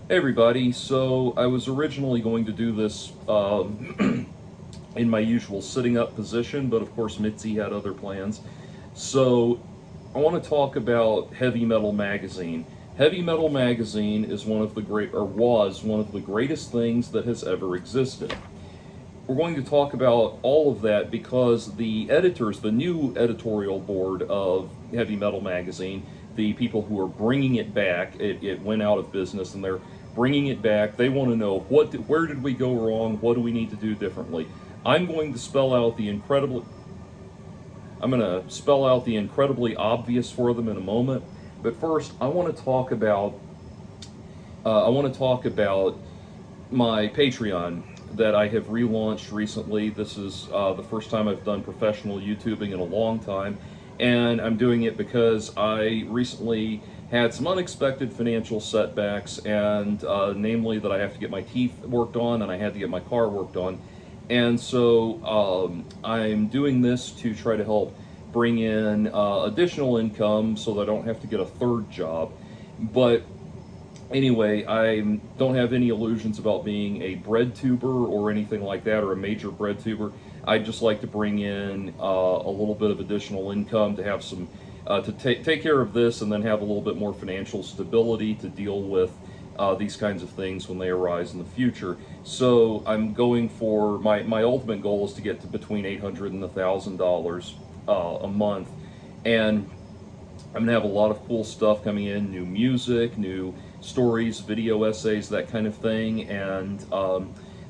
Hey everybody, so I was originally going to do this in my usual sitting up position, but of course Mitzi had other plans. So I want to talk about Heavy Metal Magazine. Heavy Metal Magazine is one of the great, or was one of the greatest things that has ever existed. We're going to talk about all of that because the editors, the new editorial board of Heavy Metal Magazine, the people who are bringing it back, it went out of business and they're bringing it back. They want to know where did we go wrong? What do we need to do differently? I'm going to spell out the incredibly, I'm going to spell out the incredibly obvious for them in a moment. But first, I want to talk about my Patreon that I have relaunched recently. This is the first time I've done professional YouTubing in a long time, and I'm doing it because I recently had some unexpected financial setbacks, and namely that I have to get my teeth worked on and I had to get my car worked on. And so I'm doing this to try to help bring in additional income so that I don't have to get a third job. But anyway, I don't have any illusions about being a bread tuber or anything like that, or a major bread tuber. I just like to bring in a little bit of additional income to have some to take care of this, and then have a little bit more financial stability to deal with these kinds of things when they arise in the future. So I'm going for my ultimate goal is to get to between $800 and $1,000 a month, and I'm gonna have a lot of cool stuff coming in: new music, new stories, video essays, that kind of thing. And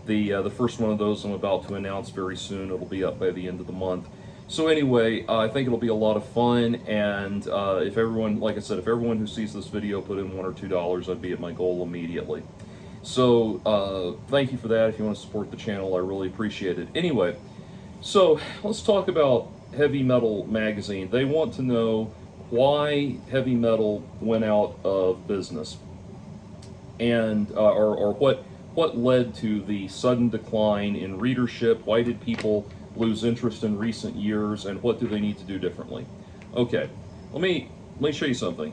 the first one of those I'm about to announce very soon. It'll be up by the end of the month. So anyway, I think it'll be a lot of fun. And if everyone, like I said, if everyone who sees this video put in $1 or $2, I'd be at my goal immediately. So thank you for that. If you want to support the channel, I really appreciate it. Anyway, so let's talk about Heavy Metal Magazine. They want to know why heavy metal went out of business, and or what led to the sudden decline in readership. Why did people lose interest in recent years, and what do they need to do differently? Okay, let me show you something.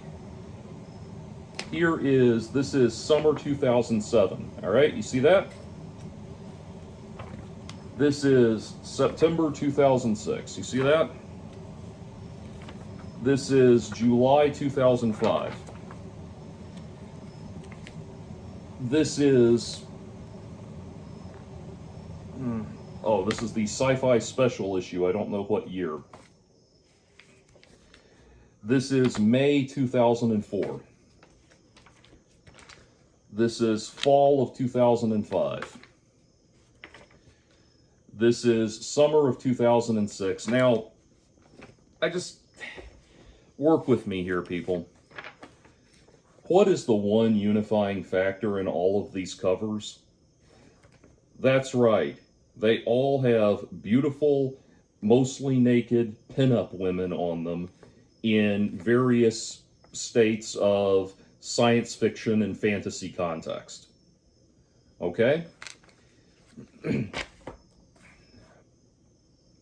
This is summer 2007. All right, you see that? This is September 2006. You see that? This is July 2005. This is, oh, this is the sci-fi special issue. I don't know what year. This is May 2004. This is fall of 2005. This is summer of 2006. Now, work with me here, people. What is the one unifying factor in all of these covers? That's right. They all have beautiful, mostly naked pinup women on them in various states of science fiction and fantasy context. Okay?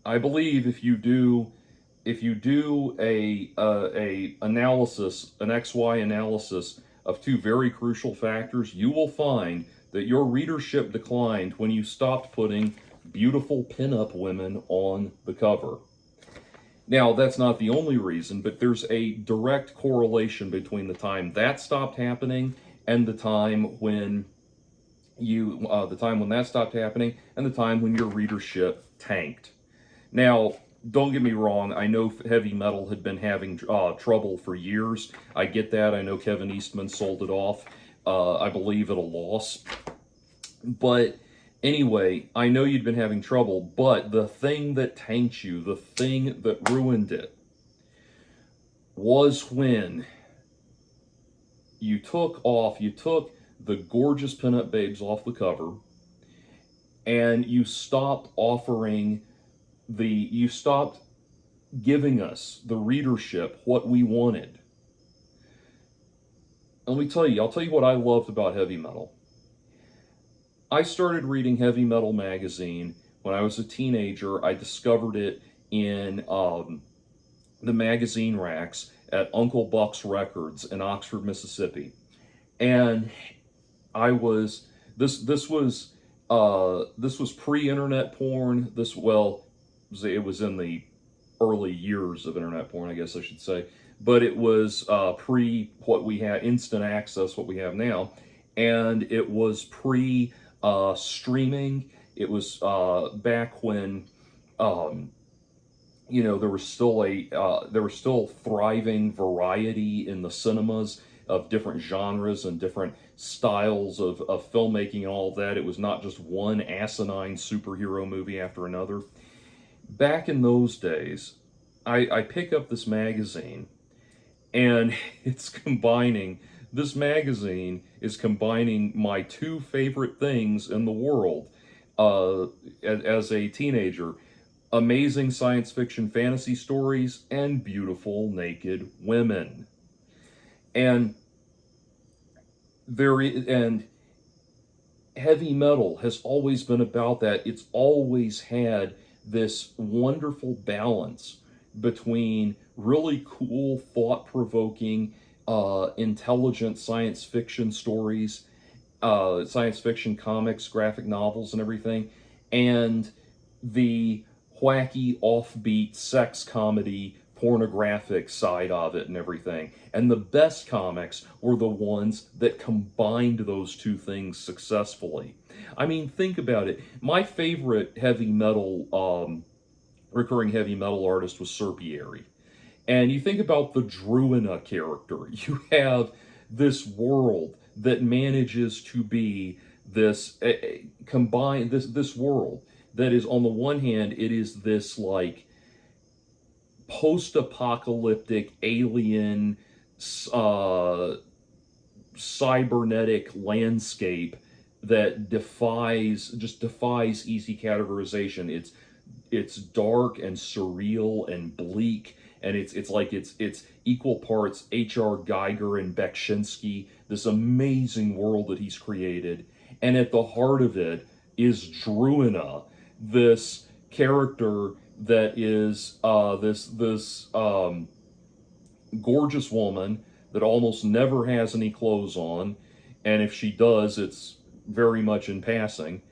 I believe if you do a analysis, an XY analysis of two very crucial factors, you will find that your readership declined when you stopped putting beautiful pinup women on the cover. Now, that's not the only reason, but there's a direct correlation between the time that stopped happening and the time when that stopped happening and the time when your readership tanked. Now, don't get me wrong, I know heavy metal had been having trouble for years. I get that. I know Kevin Eastman sold it off, I believe, at a loss. But anyway, I know you'd been having trouble, but the thing that tanked you, the thing that ruined it, was when you took the gorgeous pinup babes off the cover, and you stopped giving us, the readership, what we wanted. And I'll tell you what I loved about heavy metal. I started reading Heavy Metal Magazine when I was a teenager. I discovered it in the magazine racks at Uncle Buck's Records in Oxford, Mississippi. And I was this was pre-internet porn. It was in the early years of internet porn, I guess I should say, but it was pre what we had instant access, what we have now, and it was pre streaming. It was back when um, there was still thriving variety in the cinemas of different genres and different styles of filmmaking and all of that. It was not just one asinine superhero movie after another. Back in those days, I pick up this magazine, and this magazine is combining my two favorite things in the world as a teenager: amazing science fiction fantasy stories and beautiful naked women. And and heavy metal has always been about that. It's always had this wonderful balance between really cool, thought provoking, intelligent science fiction stories, science fiction comics, graphic novels, and everything, and the wacky, offbeat sex comedy, pornographic side of it and everything. And the best comics were the ones that combined those two things successfully. I mean, think about it. My favorite recurring heavy metal artist was Serpieri. And you think about the Druina character, you have this world that manages to be this combined this world that is, on the one hand, it is this like post-apocalyptic alien uh, cybernetic landscape that defies easy categorization. It's dark and surreal and bleak, and it's equal parts H.R. Geiger and Beksinski, this amazing world that he's created. And at the heart of it is Druina, this character that is this gorgeous woman that almost never has any clothes on, and if she does, it's very much in passing,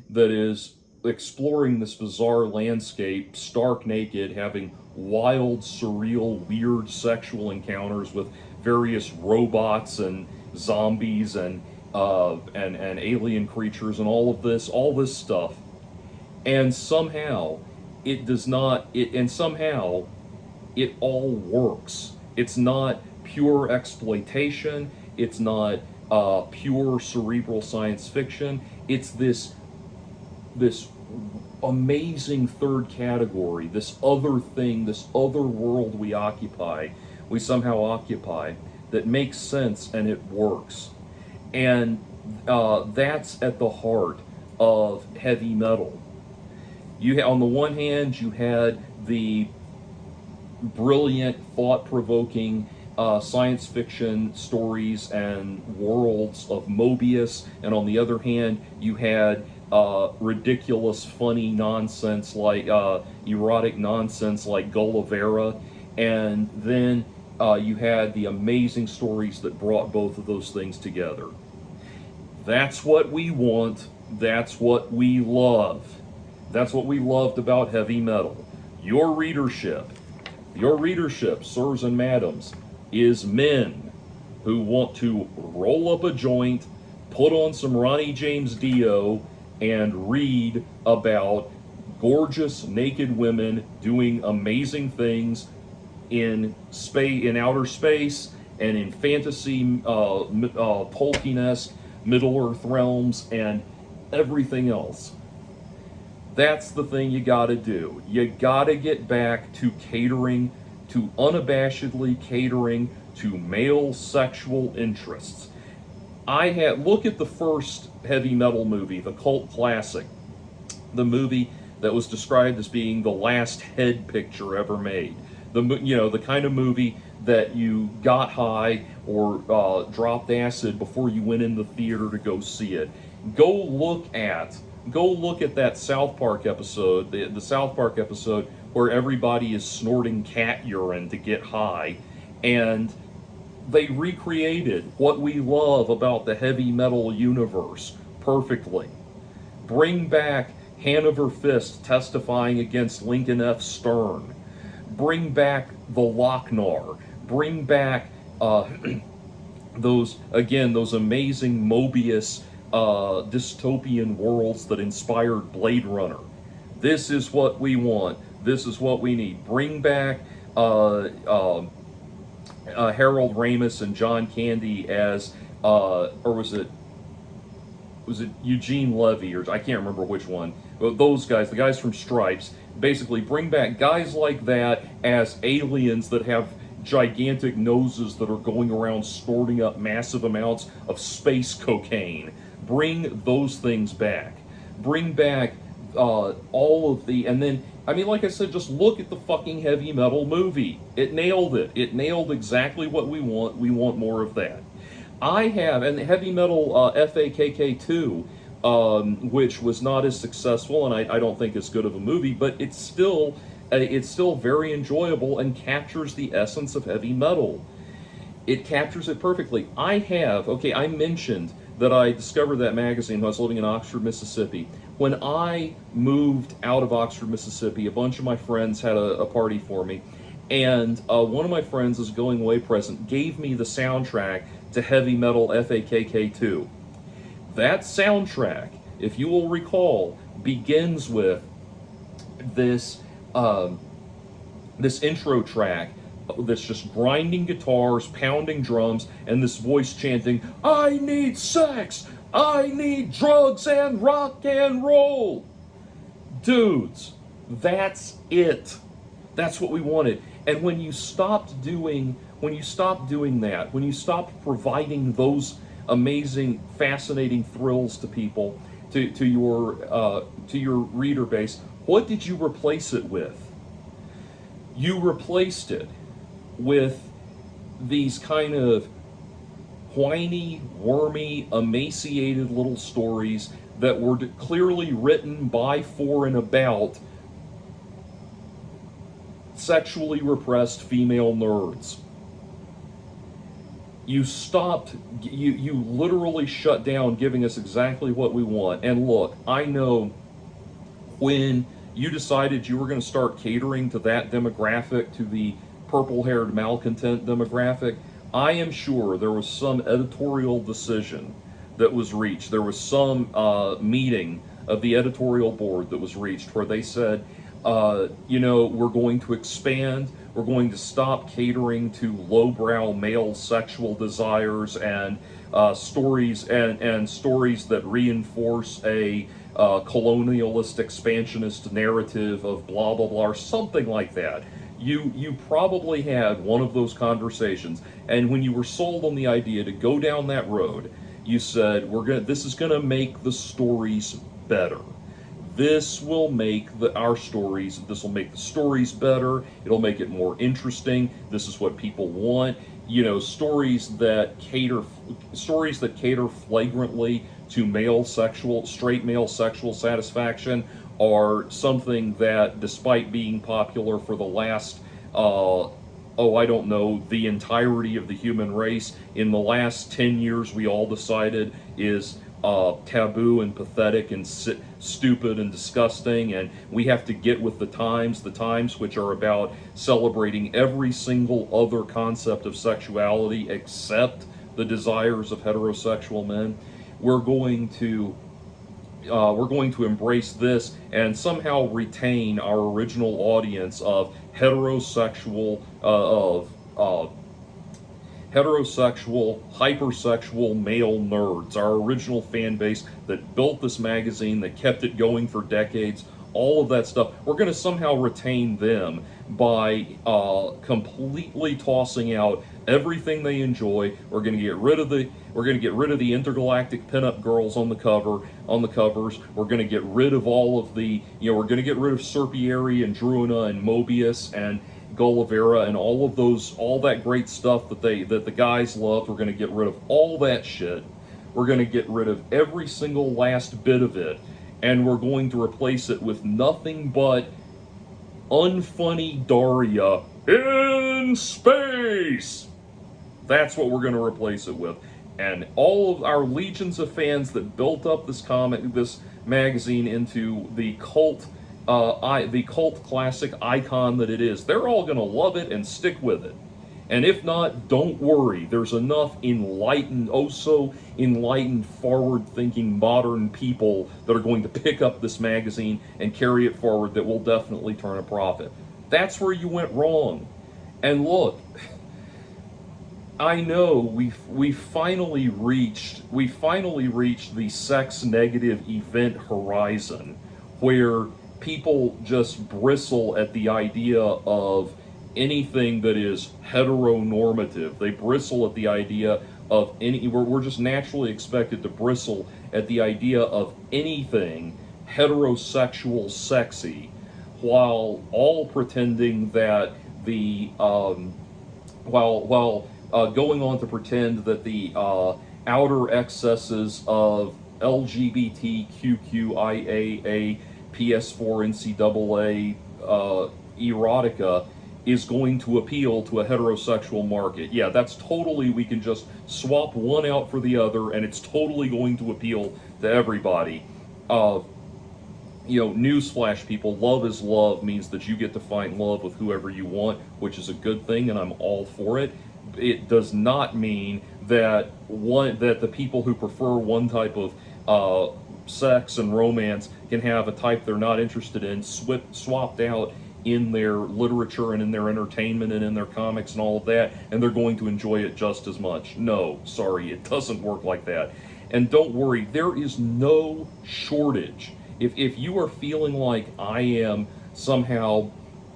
that is exploring this bizarre landscape, stark naked, having wild, surreal, weird sexual encounters with various robots and zombies and alien creatures and all this stuff. And somehow it does not it and somehow it all works. It's not pure exploitation. It's not pure cerebral science fiction. It's this amazing third category, this other thing, this other world we somehow occupy, that makes sense and it works. And that's at the heart of heavy metal. On the one hand, you had the brilliant, thought-provoking science fiction stories and worlds of Mobius, and on the other hand, you had ridiculous, funny nonsense like erotic nonsense like Gulliver, and then you had the amazing stories that brought both of those things together. That's what we want. That's what we love. That's what we loved about heavy metal. Your readership, your readership, sirs and madams, is men who want to roll up a joint, put on some Ronnie James Dio, and read about gorgeous naked women doing amazing things in outer space, and in fantasy, Tolkien-esque Middle Earth realms, and everything else. That's the thing you gotta do. You gotta get back to catering, to unabashedly catering to male sexual interests. Look at the first heavy metal movie, the cult classic, the movie that was described as being the last head picture ever made. The kind of movie that you got high or dropped acid before you went in the theater to go see it. Go look at that South Park episode, the South Park episode where everybody is snorting cat urine to get high, and They recreated what we love about the heavy metal universe perfectly. Bring back Hanover Fist testifying against Lincoln F. Stern. Bring back the Lochnar. Bring back those amazing Mobius dystopian worlds that inspired Blade Runner. This is what we want. This is what we need. Bring back Harold Ramis and John Candy as, or was it Eugene Levy, or I can't remember which one. But those guys, the guys from Stripes, basically bring back guys like that as aliens that have gigantic noses that are going around snorting up massive amounts of space cocaine. Bring those things back. Bring back all of the, and then, I mean, like I said, just look at the fucking heavy metal movie. It nailed it. It nailed exactly what we want. We want more of that. I have, and heavy metal FAKK2, which was not as successful, and I don't think as good of a movie, but it's still very enjoyable and captures the essence of heavy metal. It captures it perfectly. I mentioned that I discovered that magazine when I was living in Oxford, Mississippi. When I moved out of Oxford, Mississippi, a bunch of my friends had a party for me, and one of my friends, as a going away present, gave me the soundtrack to heavy metal FAKK2. That soundtrack, if you will recall, begins with this intro track that's just grinding guitars, pounding drums, and this voice chanting, "I need sex! I need drugs and rock and roll!" Dudes, that's it. That's what we wanted. And when you stopped doing that, when you stopped providing those amazing, fascinating thrills to people, to your reader base, what did you replace it with? You replaced it with these kind of whiny, wormy, emaciated little stories that were clearly written by, for, and about sexually repressed female nerds. You literally shut down giving us exactly what we want. And look, I know when you decided you were going to start catering to that demographic, to the purple-haired malcontent demographic, I am sure there was some editorial decision that was reached. There was some meeting of the editorial board that was reached where they said, we're going to expand. We're going to stop catering to lowbrow male sexual desires and stories that reinforce a colonialist expansionist narrative of blah blah blah, or something like that. You probably had one of those conversations, and when you were sold on the idea to go down that road, you said, this is gonna make the stories better. This will make the stories better. It'll make it more interesting. This is what people want. Stories that cater flagrantly to straight male sexual satisfaction are something that, despite being popular for the last, the entirety of the human race, in the last 10 years we all decided is taboo and pathetic and stupid and disgusting, and we have to get with the times which are about celebrating every single other concept of sexuality except the desires of heterosexual men. We're going to embrace this and somehow retain our original audience of heterosexual, hypersexual male nerds, our original fan base that built this magazine, that kept it going for decades, all of that stuff. We're going to somehow retain them by completely tossing out everything they enjoy. We're going to get rid of the intergalactic pinup girls on the covers. We're going to get rid of all of the, we're going to get rid of Serpieri and Druina and Mobius and Gulliver and all that great stuff that the guys loved. We're going to get rid of all that shit. We're going to get rid of every single last bit of it, and we're going to replace it with nothing but unfunny Daria in space. That's what we're going to replace it with. And all of our legions of fans that built up this magazine into the cult classic icon that it is, they're all going to love it and stick with it. And if not, don't worry. There's enough enlightened, oh so enlightened, forward-thinking, modern people that are going to pick up this magazine and carry it forward that will definitely turn a profit. That's where you went wrong. And look, I know we finally reached the sex negative event horizon, where people just bristle at the idea of anything that is heteronormative. They bristle at the idea of we're just naturally expected to bristle at the idea of anything heterosexual sexy, while all pretending that while going on to pretend that the outer excesses of LGBTQIAA PS4 NCAA erotica is going to appeal to a heterosexual market. Yeah, that's totally, we can just swap one out for the other, and it's totally going to appeal to everybody. Newsflash, people, love is love means that you get to find love with whoever you want, which is a good thing, and I'm all for it. It does not mean that the people who prefer one type of sex and romance can have a type they're not interested in swapped out in their literature and in their entertainment and in their comics and all of that, and they're going to enjoy it just as much. No, sorry, it doesn't work like that. And don't worry, there is no shortage. If you are feeling like I am somehow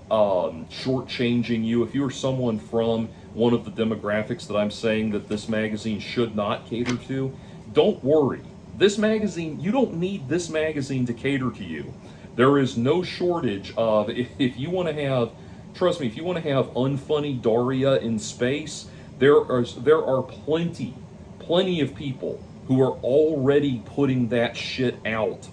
shortchanging you, if you are someone from one of the demographics that I'm saying that this magazine should not cater to, don't worry. This magazine, you don't need this magazine to cater to you. There is no shortage of, if you want to have, trust me, if you want to have unfunny Daria in space, there are plenty of people who are already putting that shit out.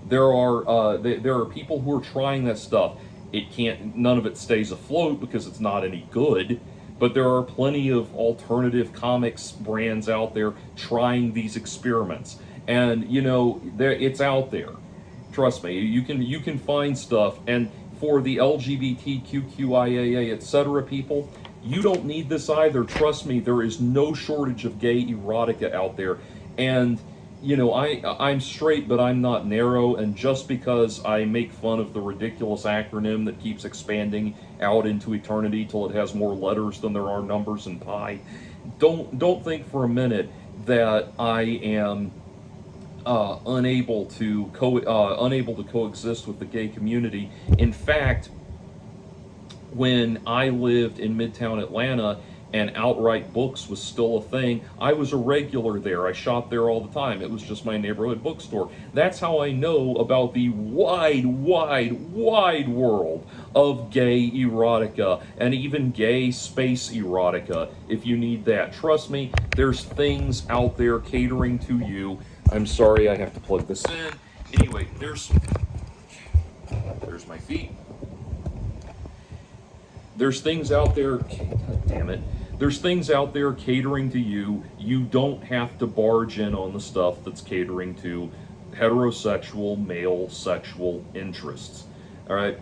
There are people who are trying that stuff. None of it stays afloat because it's not any good, but there are plenty of alternative comics brands out there trying these experiments. And, it's out there. Trust me, you can find stuff. And for the LGBTQIAA, etc. people, you don't need this either. Trust me, there is no shortage of gay erotica out there. And I'm straight, but I'm not narrow, and just because I make fun of the ridiculous acronym that keeps expanding out into eternity till it has more letters than there are numbers in pi, don't think for a minute that I am unable to coexist with the gay community. In fact, when I lived in Midtown Atlanta and Outright Books was still a thing, I was a regular there. I shopped there all the time. It was just my neighborhood bookstore. That's how I know about the wide world of gay erotica, and even gay space erotica, if you need that. Trust me, there's things out there catering to you. I'm sorry, I have to plug this in. Anyway, there's my feet. There's things out there, God damn it. There's things out there catering to you. You don't have to barge in on the stuff that's catering to heterosexual, male sexual interests. All right?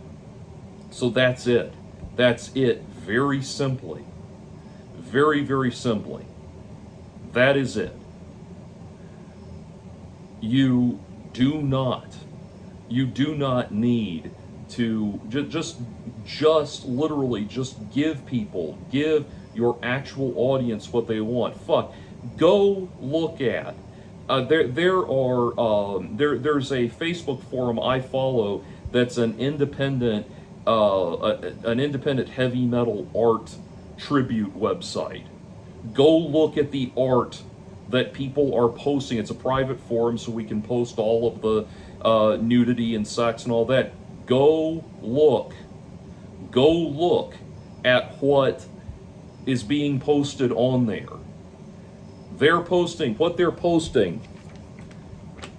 So that's it. That's it. Very simply. Very, very simply. That is it. You do not need to literally give your actual audience what they want. Fuck, go look at. There's a Facebook forum I follow that's an independent heavy metal art tribute website. Go look at the art that people are posting. It's a private forum, so we can post all of the nudity and sex and all that. Go look at what is being posted on there. What they're posting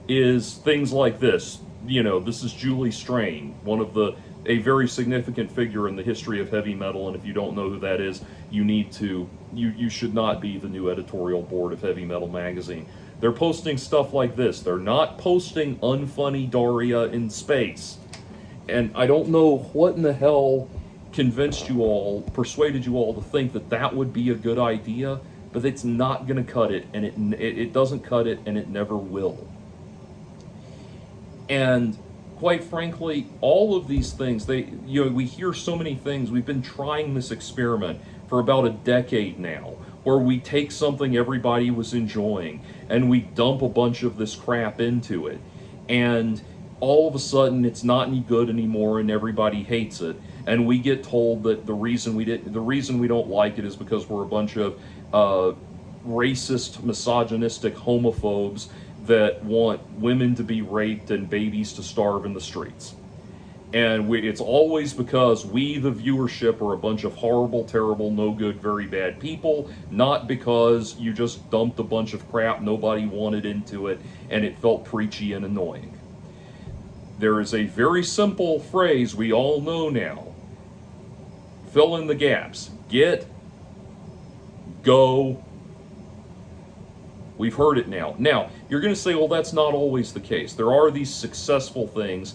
is things like this. This is Julie Strain, one of the a very significant figure in the history of heavy metal, and if you don't know who that is, you should not be the new editorial board of Heavy Metal magazine. They're posting stuff like this. They're not posting unfunny Daria in space. And I don't know what in the hell persuaded you all to think that that would be a good idea, but it's not going to cut it, and it doesn't cut it, and it never will. And quite frankly, all of these things, we hear so many things. We've been trying this experiment for about a decade now, where we take something everybody was enjoying and we dump a bunch of this crap into it, and all of a sudden it's not any good anymore and everybody hates it, and we get told that the reason we don't like it is because we're a bunch of racist, misogynistic homophobes that want women to be raped and babies to starve in the streets. And it's always because we, the viewership, are a bunch of horrible, terrible, no good, very bad people, not because you just dumped a bunch of crap nobody wanted into it and it felt preachy and annoying. There is a very simple phrase we all know now. Fill in the gaps. Get, go. We've heard it now. Now, you're going to say, well, that's not always the case. There are these successful things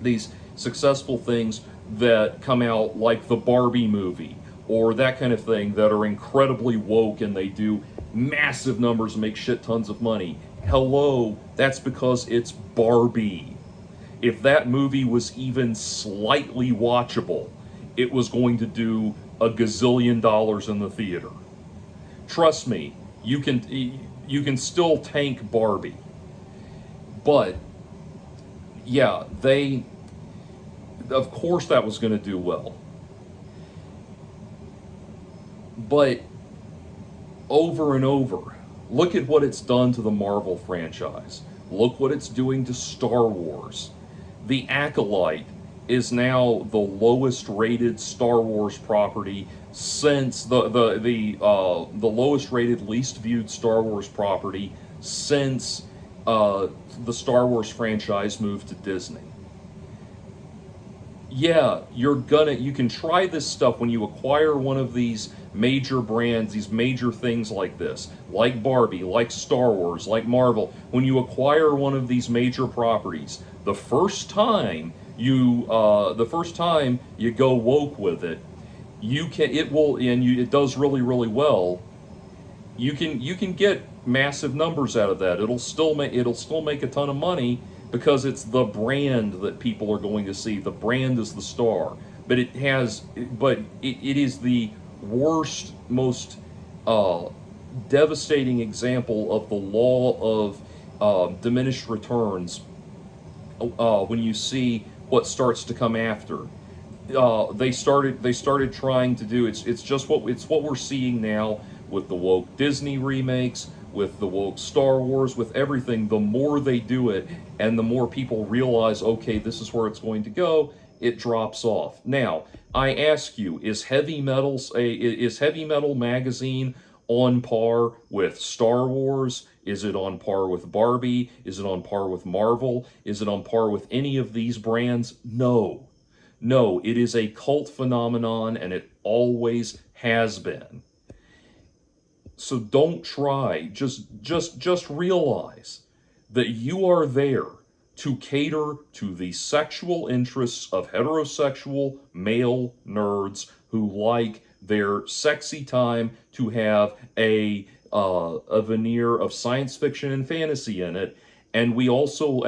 these successful things that come out, like the Barbie movie or that kind of thing, that are incredibly woke and they do massive numbers and make shit tons of money. Hello, that's because it's Barbie. If that movie was even slightly watchable, it was going to do a gazillion dollars in the theater. Trust me, you can still tank Barbie. But yeah, of course that was going to do well. But over and over, look at what it's done to the Marvel franchise. Look what it's doing to Star Wars. The Acolyte is now the lowest rated Star Wars property since the lowest rated, least viewed Star Wars property since the Star Wars franchise moved to Disney. Yeah, you can try this stuff when you acquire one of these major brands, these major things like this, like Barbie, like Star Wars, like Marvel. When you acquire one of these major properties, the first time you go woke with it, it does really, really well. You can get massive numbers out of that. It'll still make a ton of money because it's the brand that people are going to see. The brand is the star. But it is the worst, most devastating example of the law of diminished returns when you see what starts to come after. They started trying to do it's what we're seeing now with the woke Disney remakes, with the woke Star Wars, with everything. The more they do it and the more people realize, okay, this is where it's going to go, it drops off. Now, I ask you, is Heavy Metal magazine on par with Star Wars? Is it on par with Barbie? Is it on par with Marvel? Is it on par with any of these brands? No. No, it is a cult phenomenon, and it always has been. So don't try. Just realize that you are there to cater to the sexual interests of heterosexual male nerds who like their sexy time to have a veneer of science fiction and fantasy in it. And we also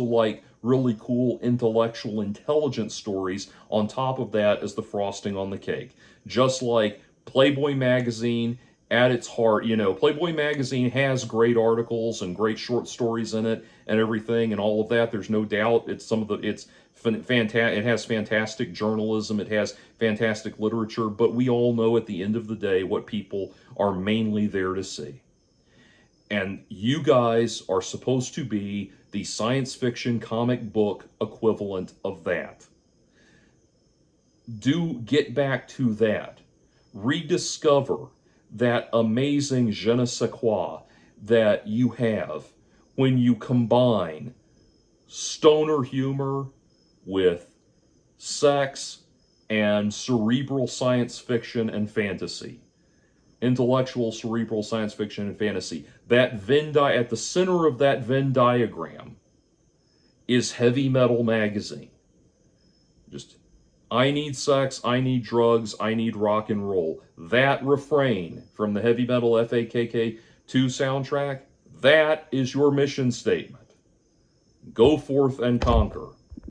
like really cool intellectual intelligence stories on top of that as the frosting on the cake. Just like Playboy magazine, at its heart, Playboy magazine has great articles and great short stories in it and everything and all of that. There's no doubt it has fantastic journalism, it has fantastic literature, but we all know at the end of the day what people are mainly there to see. And you guys are supposed to be the science fiction comic book equivalent of that. Do get back to that. Rediscover that amazing je ne sais quoi that you have when you combine stoner humor with sex and cerebral science fiction and fantasy. Intellectual, cerebral science fiction and fantasy. That at the center of that Venn diagram is Heavy Metal Magazine. Just, I need sex, I need drugs, I need rock and roll. That refrain from the Heavy Metal FAKK 2 soundtrack, that is your mission statement. Go forth and conquer.